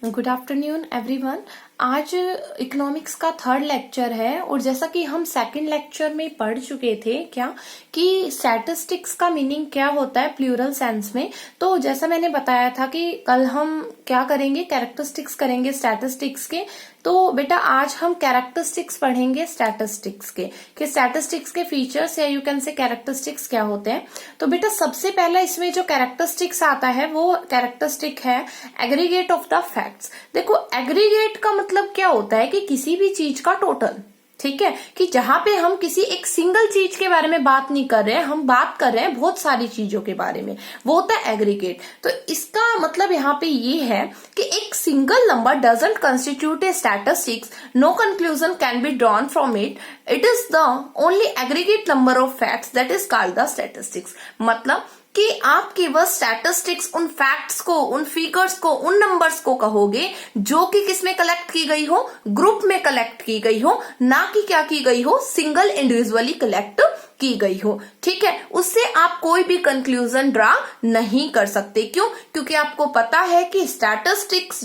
Good afternoon everyone. आज economics का third lecture है और जैसा कि हम सेकंड लेक्चर में पढ़ चुके थे क्या कि स्टैटिस्टिक्स का मीनिंग क्या होता है प्लूरल सेंस में। तो जैसा मैंने बताया था कि कल हम क्या करेंगे, कैरेक्टरिस्टिक्स करेंगे स्टैटिस्टिक्स के। तो बेटा आज हम कैरेक्टरिस्टिक्स पढ़ेंगे स्टैटिस्टिक्स के कि स्टैटिस्टिक्स के फीचर्स या यू कैन से कैरेक्टरिस्टिक्स क्या होते हैं। तो बेटा सबसे पहला इसमें जो कैरेक्टरिस्टिक्स आता है वो कैरेक्टरिस्टिक है एग्रीगेट ऑफ द फैक्ट्स। देखो एग्रीगेट का मतलब क्या होता है कि किसी भी चीज का टोटल, ठीक है, कि जहां पे हम किसी एक सिंगल चीज के बारे में बात नहीं कर रहे हैं, हम बात कर रहे हैं बहुत सारी चीजों के बारे में, वो होता है एग्रीगेट। तो इसका मतलब यहाँ पे ये है कि एक single number doesn't constitute a statistics, no conclusion can be drawn from it, it is the only aggregate number of facts that is called the statistics. मतलब कि आप केवल स्टैटिस्टिक्स उन फैक्ट्स को, उन फिगर्स को, उन नंबर्स को कहोगे जो कि किसमें कलेक्ट की गई हो, ग्रुप में कलेक्ट की गई हो, ना कि क्या की गई हो, सिंगल इंडिविजुअली कलेक्ट की गई हो। ठीक है, उससे आप कोई भी कंक्लूजन ड्रा नहीं कर सकते। क्यों? क्योंकि आपको पता है कि स्टैटिस्टिक्स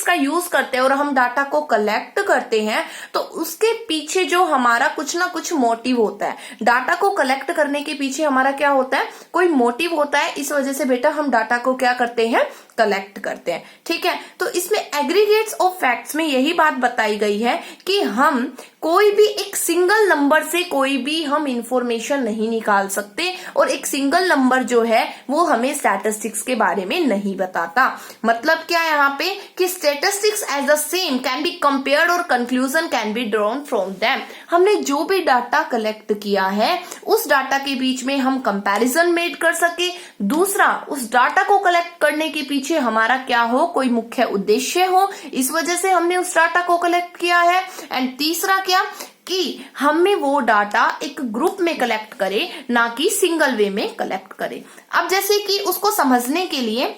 का यूज करते हैं और हम डाटा को कलेक्ट करते हैं तो उसके पीछे जो हमारा कुछ ना कुछ मोटिव होता है। डाटा को कलेक्ट करने के पीछे हमारा क्या होता है, कोई मोटिव होता है। इस वजह से बेटा हम डाटा को क्या करते हैं, कलेक्ट करते हैं। ठीक है, तो इसमें एग्रीगेट्स ऑफ फैक्ट्स में यही बात बताई गई है कि हम कोई भी एक सिंगल नंबर से कोई भी हम इंफॉर्मेशन नहीं निकाल सकते और एक सिंगल नंबर जो है वो हमें स्टैटिस्टिक्स के बारे में नहीं बताता। मतलब क्या यहाँ पे कि statistics as the same can be compared और conclusion can be drawn from them. हमने जो भी डाटा कलेक्ट किया है उस डाटा के बीच में हम कंपैरिजन मेड कर सके। दूसरा, उस डाटा को कलेक्ट करने के पीछे हमारा क्या हो, कोई मुख्य उद्देश्य हो, इस वजह से हमने उस डाटा को कलेक्ट किया है। एंड तीसरा क्या कि हमें वो डाटा एक ग्रुप में कलेक्ट करे, ना कि सिंगल वे में कलेक्ट करे। अब जैसे कि उसको समझने के लिए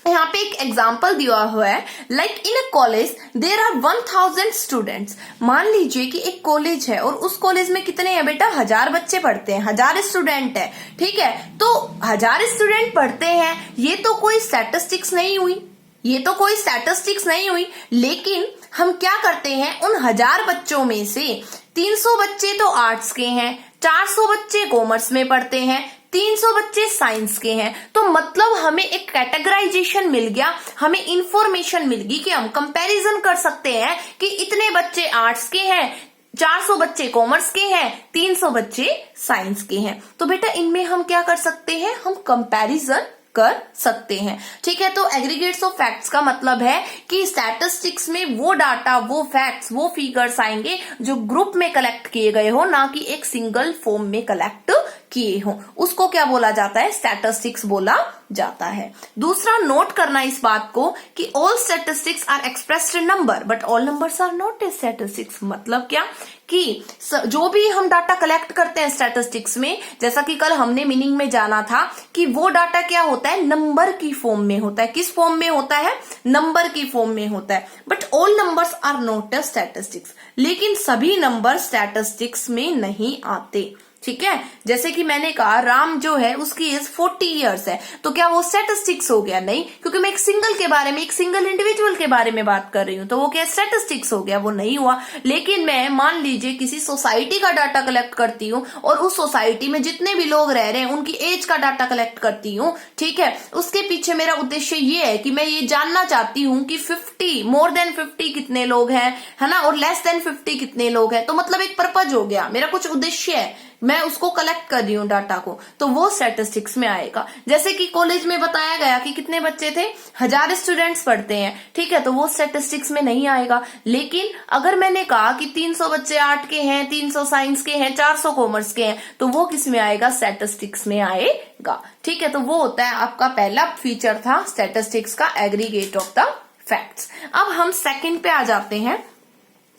यहाँ पे एक एग्जाम्पल दिया हुआ है, like in a college there are 1000 students. मान लीजिए कि एक कॉलेज है और उस कॉलेज में कितने हैं बेटा, 1000 बच्चे पढ़ते हैं, 1000 स्टूडेंट है। ठीक है, तो 1000 स्टूडेंट पढ़ते हैं, ये तो कोई स्टैटिस्टिक्स नहीं हुई, ये तो कोई स्टैटिस्टिक्स नहीं हुई। लेकिन हम क्या करते हैं, उन 1000 बच्चों में से 300 बच्चे तो आर्ट्स के हैं, 400 बच्चे कॉमर्स में पढ़ते हैं, 300 बच्चे साइंस के हैं। तो मतलब हमें एक कैटेगराइजेशन मिल गया, हमें इंफॉर्मेशन मिल गई कि हम कंपैरिजन कर सकते हैं कि इतने बच्चे आर्ट्स के हैं, 400 बच्चे कॉमर्स के हैं, 300 बच्चे साइंस के हैं। तो बेटा इनमें हम क्या कर सकते हैं, हम कंपैरिजन कर सकते हैं। ठीक है, तो एग्रीगेट्स ऑफ फैक्ट्स का मतलब है कि स्टैटिस्टिक्स में वो डाटा, वो फैक्ट्स, वो फिगर्स आएंगे जो ग्रुप में कलेक्ट किए गए हो, ना कि एक सिंगल फॉर्म में कलेक्ट किए हो। उसको क्या बोला जाता है, स्टैटिस्टिक्स बोला जाता है। दूसरा, नोट करना इस बात को कि all statistics are expressed in number but all numbers are not a statistics. मतलब क्या कि जो भी हम डाटा कलेक्ट करते हैं स्टैटिस्टिक्स में, जैसा कि कल हमने मीनिंग में जाना था कि वो डाटा क्या होता है, नंबर की फॉर्म में होता है। किस फॉर्म में होता है, नंबर की फॉर्म में होता है। But all numbers are not a statistics, लेकिन सभी नंबर स्टैटिस्टिक्स में नहीं आते। ठीक है, जैसे कि मैंने कहा राम जो है उसकी एज 40 इयर्स है, तो क्या वो स्टैटिस्टिक्स हो गया? नहीं, क्योंकि मैं एक सिंगल के बारे में, एक सिंगल इंडिविजुअल के बारे में बात कर रही हूं, तो वो क्या स्टैटिस्टिक्स हो गया? वो नहीं हुआ। लेकिन मैं मान लीजिए किसी सोसाइटी का डाटा कलेक्ट करती हूँ और उस सोसाइटी में जितने भी लोग रह रहे हैं उनकी एज का डाटा कलेक्ट करती हूँ। ठीक है, उसके पीछे मेरा उद्देश्य ये है कि मैं ये जानना चाहती हूँ कि 50 मोर देन 50 कितने लोग हैं, है ना, और लेस देन 50 कितने लोग हैं। तो मतलब एक पर्पज हो गया, मेरा कुछ उद्देश्य है, मैं उसको कलेक्ट कर रही हूँ डाटा को, तो वो स्टैटिस्टिक्स में आएगा। जैसे कि कॉलेज में बताया गया कि कितने बच्चे थे, 1000 स्टूडेंट्स पढ़ते हैं। ठीक है, तो वो स्टैटिस्टिक्स में नहीं आएगा। लेकिन अगर मैंने कहा कि 300 बच्चे आर्ट के हैं, 300 साइंस के हैं, 400 कॉमर्स के हैं, तो वो किस में आएगा, स्टैटिस्टिक्स में आएगा। ठीक है, तो वो होता है आपका पहला फीचर था स्टैटिस्टिक्स का, एग्रीगेट ऑफ द फैक्ट्स। अब हम सेकंड पे आ जाते हैं।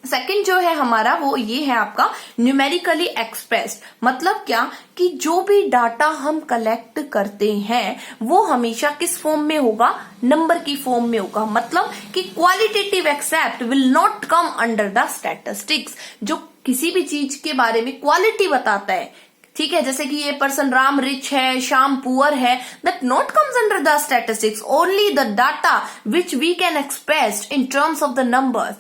सेकंड जो है हमारा वो ये है आपका न्यूमेरिकली एक्सप्रेस्ड। मतलब क्या कि जो भी डाटा हम कलेक्ट करते हैं वो हमेशा किस फॉर्म में होगा, नंबर की फॉर्म में होगा। मतलब कि qualitative except will not come under the statistics. जो किसी भी चीज के बारे में क्वालिटी बताता है, ठीक है, जैसे कि ये पर्सन राम रिच है, श्याम पुअर है, that not comes under the statistics. Only the data which we can express in terms of the numbers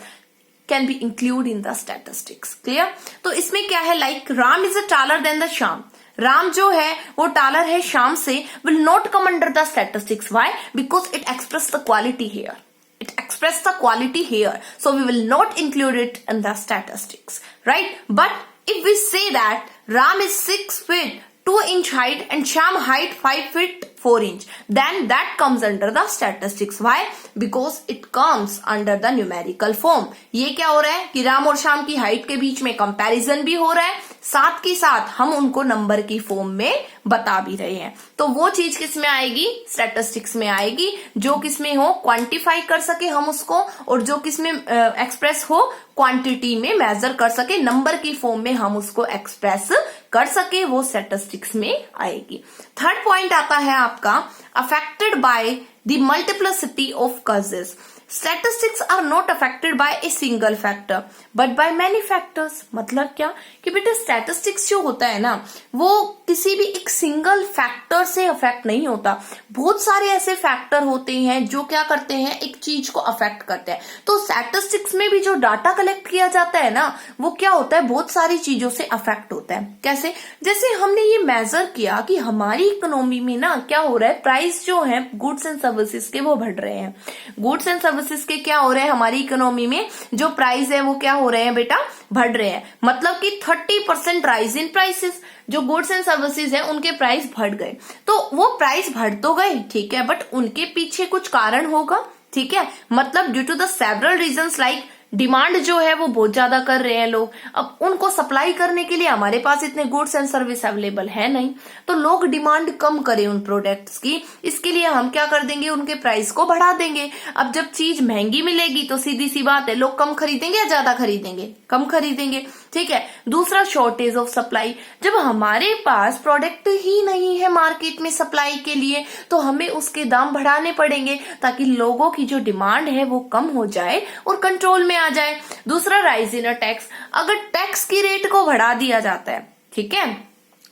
can be include in the statistics. Clear? तो इसमें क्या है, like Ram is a taller than the Shyam, Ram जो है वो taller है श्याम से, will not come under the statistics. Why? Because it express the quality here, it express the quality here, so we will not include it in the statistics, right? But if we say that Ram is 6 feet 2 inch height and Shyam height 5 feet 4 inch, then that comes under the statistics. Why? Because it comes under the numerical form. ये क्या हो रहा है कि राम और श्याम की height के बीच में कंपैरिजन भी हो रहा है, साथ के साथ हम उनको नंबर की फॉर्म में बता भी रहे हैं। तो वो चीज किस में आएगी? स्टैटिस्टिक्स में आएगी, जो किस में हो, क्वांटिफाई कर सके हम उसको, और जो किस में एक्सप्रेस हो, क्वांटिटी में मेजर कर सके, नंबर की फॉर्म में हम उसको एक्सप्रेस कर सके, वो स्टैटिस्टिक्स में आएगी। थर्ड पॉइंट आता है आपका affected by the multiplicity of causes. Statistics are not affected by a single factor but by many factors। मतलब क्या कि बेटा स्टैटिस्टिक्स जो होता है ना, वो किसी भी एक सिंगल फैक्टर से अफेक्ट नहीं होता, बहुत सारे ऐसे फैक्टर होते हैं जो क्या करते हैं, एक चीज को अफेक्ट करते हैं। तो स्टैटिस्टिक्स में भी जो डाटा कलेक्ट किया जाता है ना, वो क्या होता है, बहुत सारी चीजों से अफेक्ट होता है। कैसे? जैसे हमने ये मेजर किया कि हमारी इकोनॉमी में ना क्या हो रहा है, प्राइस जो है गुड्स एंड सर्विसेज के वो बढ़ रहे हैं। गुड्स एंड सर्विसेज के क्या हो रहे हैं, हमारी इकोनॉमी में जो प्राइस है वो क्या हो रहे हैं बेटा, बढ़ रहे हैं। मतलब कि 30% राइज इन प्राइसेस, जो गुड्स एंड सर्विसेज है उनके प्राइस बढ़ गए। तो वो प्राइस बढ़ तो गए, ठीक है, बट उनके पीछे कुछ कारण होगा, ठीक है, मतलब due to the several reasons, like demand जो है वो बहुत ज्यादा कर रहे हैं लोग, अब उनको सप्लाई करने के लिए हमारे पास इतने गुड्स एंड सर्विस अवेलेबल है नहीं, तो लोग डिमांड कम करें उन प्रोडक्ट्स की, इसके लिए हम क्या कर देंगे, उनके प्राइस को बढ़ा देंगे। अब जब चीज महंगी मिलेगी तो सीधी सी बात है, लोग कम खरीदेंगे या ज्यादा खरीदेंगे, कम खरीदेंगे, ठीक है। दूसरा शॉर्टेज ऑफ सप्लाई, जब हमारे पास प्रोडक्ट ही नहीं है मार्केट में सप्लाई के लिए, तो हमें उसके दाम बढ़ाने पड़ेंगे ताकि लोगों की जो डिमांड है वो कम हो जाए और कंट्रोल में आ जाए। दूसरा राइज इन टैक्स, अगर टैक्स की रेट को बढ़ा दिया जाता है, ठीक है,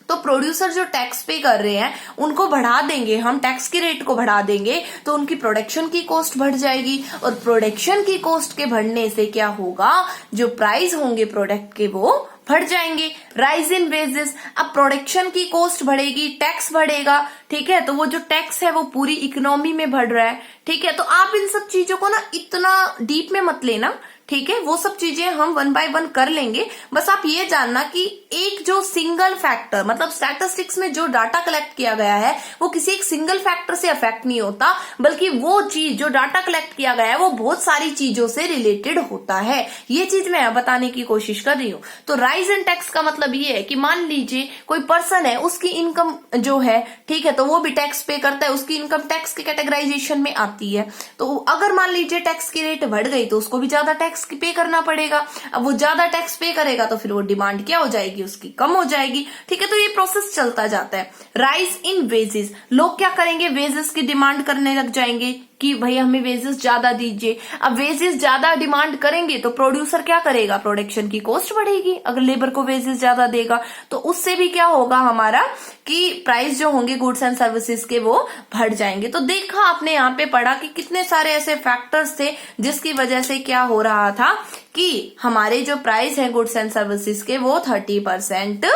तो प्रोड्यूसर जो टैक्स पे कर रहे हैं उनको बढ़ा देंगे, हम टैक्स की रेट को बढ़ा देंगे तो उनकी प्रोडक्शन की कॉस्ट बढ़ जाएगी, और प्रोडक्शन की कॉस्ट के बढ़ने से क्या होगा, जो प्राइस होंगे प्रोडक्ट के वो बढ़ जाएंगे। राइज इन वेजेस, अब प्रोडक्शन की कॉस्ट बढ़ेगी, टैक्स बढ़ेगा, ठीक है, तो वो जो टैक्स है वो पूरी इकोनॉमी में बढ़ रहा है, ठीक है। तो आप इन सब चीजों को ना इतना डीप में मत लेना, ठीक है, वो सब चीजें हम 1 बाय 1 कर लेंगे। बस आप ये जानना कि एक जो सिंगल फैक्टर, मतलब स्टैटिस्टिक्स में जो डाटा कलेक्ट किया गया है वो किसी एक सिंगल फैक्टर से अफेक्ट नहीं होता, बल्कि वो चीज जो डाटा कलेक्ट किया गया है वो बहुत सारी चीजों से रिलेटेड होता है। ये चीज मैं बताने की कोशिश कर रही हूँ। तो राइज इन टैक्स का मतलब ये है कि मान लीजिए कोई पर्सन है, उसकी इनकम जो है, ठीक है, तो वो भी टैक्स पे करता है, उसकी इनकम टैक्स के कैटेगराइजेशन में आती है। तो अगर मान लीजिए टैक्स की रेट बढ़ गई तो उसको भी ज्यादा टैक्स पे करना पड़ेगा। अब वो ज्यादा टैक्स पे करेगा तो फिर वो डिमांड क्या हो जाएगी, उसकी कम हो जाएगी, ठीक है। तो ये प्रोसेस चलता जाता है। राइज इन वेजेस, लोग क्या करेंगे, वेजेस की डिमांड करने लग जाएंगे कि भाई हमें वेजेस ज्यादा दीजिए। अब वेजेस ज्यादा डिमांड करेंगे तो प्रोड्यूसर क्या करेगा, प्रोडक्शन की कॉस्ट बढ़ेगी। अगर लेबर को वेजेस ज्यादा देगा तो उससे भी क्या होगा हमारा कि प्राइस जो होंगे गुड्स एंड सर्विसेज के वो बढ़ जाएंगे। तो देखा आपने यहाँ पे पढ़ा कि कितने सारे ऐसे फैक्टर्स थे जिसकी वजह से क्या हो रहा था कि हमारे जो प्राइस है गुड्स एंड सर्विसेज के वो 30%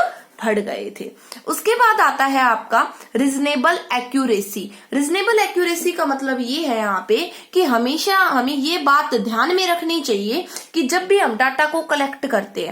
बढ़ गए थे। उसके बाद आता है आपका रीजनेबल एक्यूरेसी। रीजनेबल एक्यूरेसी का मतलब ये है यहाँ पे कि हमेशा हमें ये बात ध्यान में रखनी चाहिए कि जब भी हम डाटा को कलेक्ट करते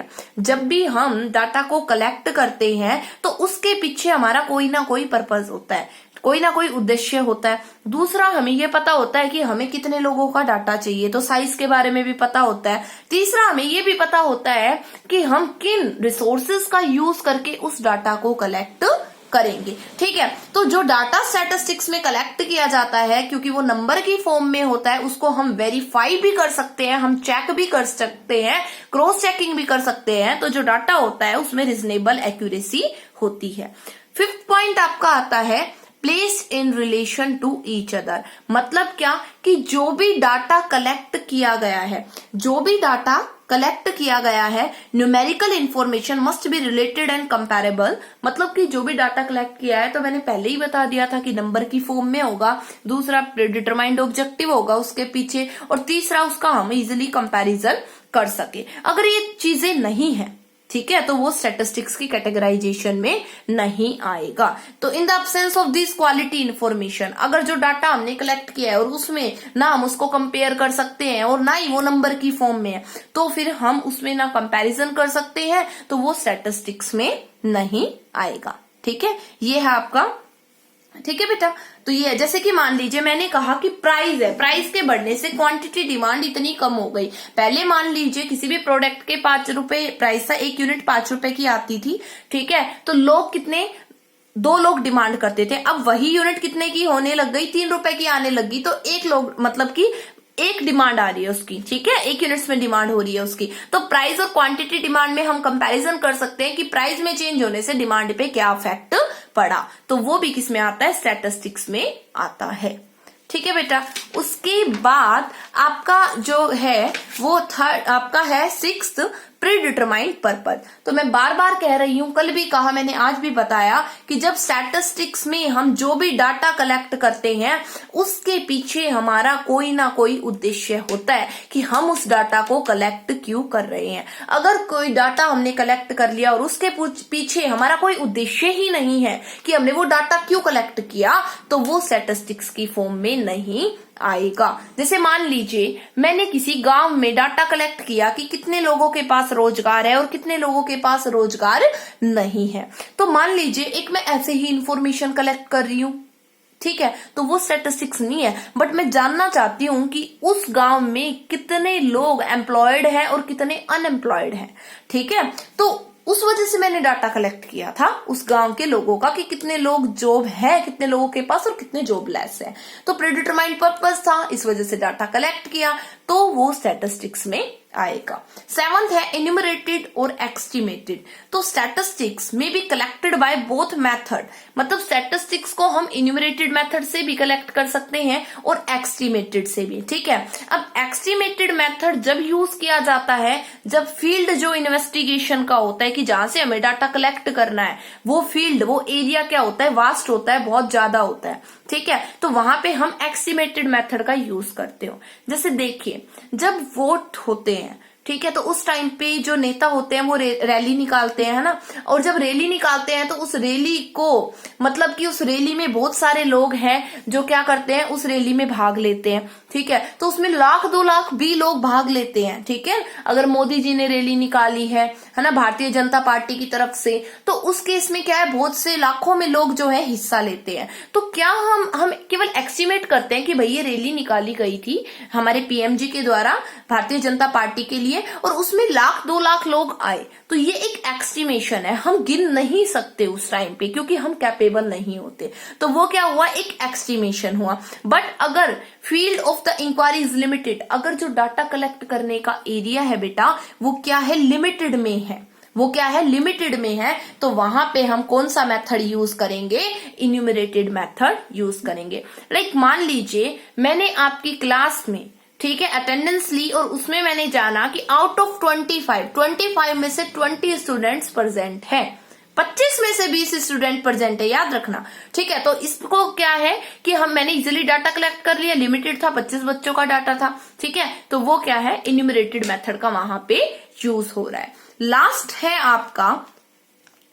हैं, तो उसके पीछे हमारा कोई ना कोई पर्पस होता है, कोई ना कोई उद्देश्य होता है। दूसरा, हमें ये पता होता है कि हमें कितने लोगों का डाटा चाहिए, तो साइज के बारे में भी पता होता है। तीसरा, हमें ये भी पता होता है कि हम किन रिसोर्सेज का यूज करके उस डाटा को कलेक्ट करेंगे, ठीक है। तो जो डाटा स्टैटिस्टिक्स में कलेक्ट किया जाता है, क्योंकि वो नंबर की फॉर्म में होता है, उसको हम वेरीफाई भी कर सकते हैं, हम चेक भी कर सकते हैं, क्रॉस चेकिंग भी कर सकते हैं। तो जो डाटा होता है उसमें रीजनेबल एक्यूरेसी होती है। 5th पॉइंट आपका आता है placed in relation to each other. मतलब क्या कि जो भी डाटा कलेक्ट किया गया है, जो भी डाटा कलेक्ट किया गया है, numerical information must be related and comparable. मतलब कि जो भी डाटा कलेक्ट किया है, तो मैंने पहले ही बता दिया था कि नंबर की फॉर्म में होगा, दूसरा डिटरमाइंड ऑब्जेक्टिव होगा उसके पीछे, और तीसरा उसका हम इजिली कंपैरिजन कर सके। अगर ये चीजें नहीं है, ठीक है, तो वो स्टैटिस्टिक्स की कैटेगराइजेशन में नहीं आएगा। तो in the absence of this quality information, अगर जो डाटा हमने कलेक्ट किया है और उसमें ना हम उसको कंपेयर कर सकते हैं और ना ही वो नंबर की फॉर्म में है, तो फिर हम उसमें ना कंपैरिजन कर सकते हैं, तो वो स्टैटिस्टिक्स में नहीं आएगा। ठीक है, ये है आपका। ठीक है बेटा, तो ये है, जैसे कि मान लीजिए मैंने कहा कि प्राइस है, प्राइस के बढ़ने से क्वांटिटी डिमांड इतनी कम हो गई। पहले मान लीजिए किसी भी प्रोडक्ट के 5 रुपए प्राइस था, 1 यूनिट 5 रुपए की आती थी। ठीक है, तो लोग कितने, 2 लोग डिमांड करते थे। अब वही यूनिट कितने की होने लग गई, 3 रुपए की आने लगी, तो एक लोग मतलब कि एक डिमांड आ रही है उसकी। ठीक है, 1 यूनिट्स में डिमांड हो रही है उसकी। तो प्राइस और क्वांटिटी डिमांड में हम कंपैरिजन कर सकते हैं कि प्राइस में चेंज होने से डिमांड पे क्या इफेक्ट पड़ा, तो वो भी किस में आता है, स्टैटिस्टिक्स में आता है। ठीक है बेटा, उसके बाद आपका जो है वो थर्ड आपका है 6th प्रीडिटरमाइंड पर्पज। तो मैं बार बार कह रही हूं, कल भी कहा मैंने, आज भी बताया कि जब स्टैटिस्टिक्स में हम जो भी डाटा कलेक्ट करते हैं उसके पीछे हमारा कोई ना कोई उद्देश्य होता है कि हम उस डाटा को कलेक्ट क्यों कर रहे हैं। अगर कोई डाटा हमने कलेक्ट कर लिया और उसके पीछे हमारा कोई उद्देश्य ही नहीं है कि हमने वो डाटा क्यों कलेक्ट किया, तो वो स्टैटिस्टिक्स की फॉर्म में नहीं आएगा। जैसे मान लीजिए मैंने किसी गांव में डाटा कलेक्ट किया कि कितने लोगों के पास रोजगार है और कितने लोगों के पास रोजगार नहीं है। तो मान लीजिए एक मैं ऐसे ही इंफॉर्मेशन कलेक्ट कर रही हूं, ठीक है, तो वो स्टैटिस्टिक्स नहीं है, बट मैं जानना चाहती हूं कि उस गांव में कितने लोग एम्प्लॉयड हैं और कितने अनएम्प्लॉयड हैं। ठीक है, तो उस वजह से मैंने डाटा कलेक्ट किया था उस गांव के लोगों का कि कितने लोग जॉब है, कितने लोगों के पास और कितने जॉबलेस है। तो प्रीडिटरमाइंड पर्पस था, इस वजह से डाटा कलेक्ट किया, तो वो स्टैटिस्टिक्स में आएगा। 7th है इन्यूमरेटेड और एस्टिमेटेड। तो स्टैटिस्टिक्स में be collected by both method. मतलब स्टैटिस्टिक्स को हम इन्यूमरेटेड मेथड से भी कलेक्ट कर सकते हैं और एस्टिमेटेड से भी। ठीक है, अब एस्टिमेटेड मेथड जब यूज किया जाता है जब फील्ड जो इन्वेस्टिगेशन का होता है कि जहां से हमें डाटा कलेक्ट करना है, वो फील्ड, वो एरिया क्या होता है, वास्ट होता है, बहुत ज्यादा होता है। ठीक है, तो वहां पे हम एस्टिमेटेड मेथड का यूज करते हो। जैसे देखिए, जब वोट होते हैं, ठीक है, तो उस टाइम पे जो नेता होते हैं वो रैली निकालते हैं, है ना, और जब रैली निकालते हैं तो उस रैली को, मतलब कि उस रैली में बहुत सारे लोग हैं जो क्या करते हैं, उस रैली में भाग लेते हैं। ठीक है, तो उसमें 1,00,000-2 लाख भी लोग भाग लेते हैं। ठीक है, अगर मोदी जी ने रैली निकाली है ना, भारतीय जनता पार्टी की तरफ से, तो उस केस में क्या है, बहुत से लाखों में लोग जो है हिस्सा लेते हैं। तो क्या हम केवल एस्टिमेट करते हैं कि भाई ये रैली निकाली गई थी हमारे पीएमजी के द्वारा भारतीय जनता पार्टी के लिए और उसमें 1,00,000-2 लाख लोग आए, तो ये एक एस्टिमेशन है, हम गिन नहीं सकते उस टाइम पे क्योंकि हम कैपेबल नहीं होते। तो वो क्या हुआ, एक एस्टिमेशन हुआ। बट अगर field of the inquiry is limited, अगर जो डाटा कलेक्ट करने का एरिया है बेटा वो क्या है, लिमिटेड में है, वो क्या है, लिमिटेड में है, तो वहां पे हम कौन सा मेथड यूज करेंगे, इन्यूमरेटेड मेथड यूज करेंगे। लाइक मान लीजिए मैंने आपकी क्लास में, ठीक है, अटेंडेंस ली और उसमें मैंने जाना कि आउट ऑफ 25 में से 20 स्टूडेंट्स प्रेजेंट हैं, 25 में से 20 स्टूडेंट प्रेजेंट है, याद रखना। ठीक है, तो इसको क्या है कि मैंने इजीली डाटा कलेक्ट कर लिया, लिमिटेड था, 25 बच्चों का डाटा था। ठीक है, तो वो क्या है, इन्यूमरेटेड मेथड का वहां पे यूज हो रहा है। लास्ट है आपका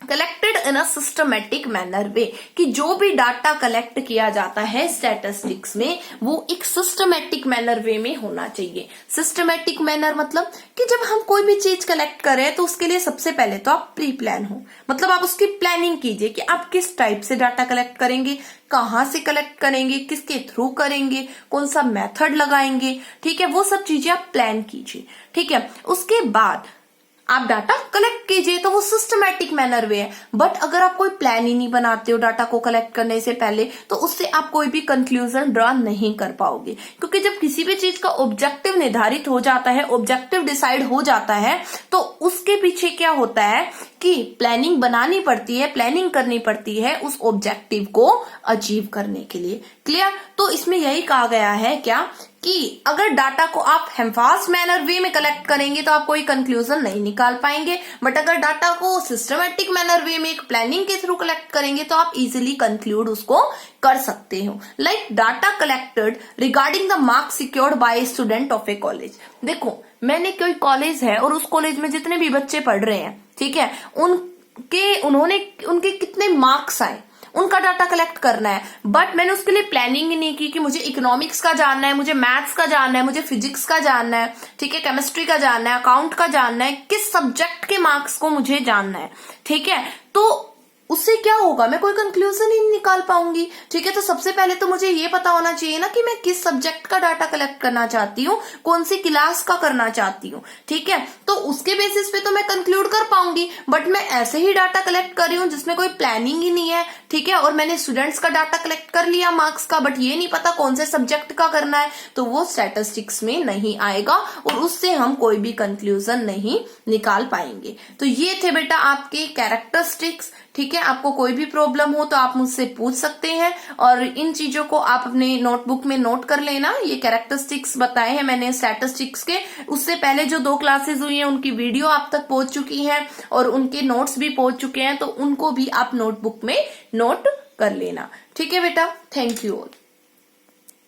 collected in a systematic manner way, कि जो भी डाटा कलेक्ट किया जाता है स्टैटिस्टिक्स में वो एक सिस्टमेटिक मैनर वे में होना चाहिए। सिस्टमेटिक मैनर मतलब कि जब हम कोई भी चीज कलेक्ट करें तो उसके लिए सबसे पहले तो आप प्री प्लान हो, मतलब आप उसकी प्लानिंग कीजिए कि आप किस टाइप से डाटा कलेक्ट करेंगे, कहाँ से कलेक्ट करेंगे, किसके थ्रू करेंगे, कौन सा मेथड लगाएंगे। ठीक है, वो सब चीजें आप प्लान कीजिए। ठीक है, उसके बाद आप डाटा कलेक्ट कीजिए, तो वो सिस्टमैटिक मैनर वे है। बट अगर आप कोई प्लान ही नहीं बनाते हो डाटा को कलेक्ट करने से पहले, तो उससे आप कोई भी कंक्लूजन ड्रॉ नहीं कर पाओगे। क्योंकि जब किसी भी चीज का ऑब्जेक्टिव निर्धारित हो जाता है, ऑब्जेक्टिव डिसाइड हो जाता है, तो उसके पीछे क्या होता है कि प्लानिंग बनानी पड़ती है, प्लानिंग करनी पड़ती है उस ऑब्जेक्टिव को अचीव करने के लिए। क्लियर? तो इसमें यही कहा गया है क्या कि अगर डाटा को आप हेमफास्ट मैनर वे में कलेक्ट करेंगे तो आप कोई कंक्लूजन नहीं निकाल पाएंगे, बट अगर डाटा को सिस्टमैटिक मैनर वे में एक प्लानिंग के थ्रू कलेक्ट करेंगे तो आप इजीली कंक्लूड उसको कर सकते हो। Like data collected regarding the marks secured by student of A college. देखो, मैंने कोई कॉलेज है और उस कॉलेज में जितने भी बच्चे पढ़ रहे हैं, ठीक है, उनके कितने मार्क्स आए, उनका डाटा कलेक्ट करना है। बट मैंने उसके लिए प्लानिंग ही नहीं की कि मुझे इकोनॉमिक्स का जानना है, मुझे मैथ्स का जानना है, मुझे फिजिक्स का जानना है, ठीक है, केमिस्ट्री का जानना है, अकाउंट का जानना है, किस सब्जेक्ट के मार्क्स को मुझे जानना है, ठीक है। तो उससे क्या होगा, मैं कोई कंक्लूजन ही नहीं निकाल पाऊंगी, ठीक है। तो सबसे पहले तो मुझे ये पता होना चाहिए ना कि मैं किस सब्जेक्ट का डाटा कलेक्ट करना चाहती हूँ, कौन सी क्लास का करना चाहती हूँ, ठीक है। तो उसके बेसिस पे तो मैं कंक्लूड कर पाऊंगी। बट मैं ऐसे ही डाटा कलेक्ट कर रही हूँ जिसमें कोई प्लानिंग ही नहीं है, ठीक है, और मैंने स्टूडेंट्स का डाटा कलेक्ट कर लिया मार्क्स का, बट ये नहीं पता कौन से सब्जेक्ट का करना है, तो वो स्टैटिस्टिक्स में नहीं आएगा और उससे हम कोई भी कंक्लूजन नहीं निकाल पाएंगे। तो ये थे बेटा आपके कैरेक्टरिस्टिक्स, ठीक है। आपको कोई भी प्रॉब्लम हो तो आप मुझसे पूछ सकते हैं, और इन चीजों को आप अपने नोटबुक में नोट कर लेना। ये कैरेक्टरिस्टिक्स बताए हैं मैंने स्टैटिस्टिक्स के, उससे पहले जो 2 क्लासेस हुई हैं उनकी वीडियो आप तक पहुंच चुकी है और उनके नोट्स भी पहुंच चुके हैं, तो उनको भी आप नोटबुक में नोट कर लेना, ठीक है बेटा। Thank you all.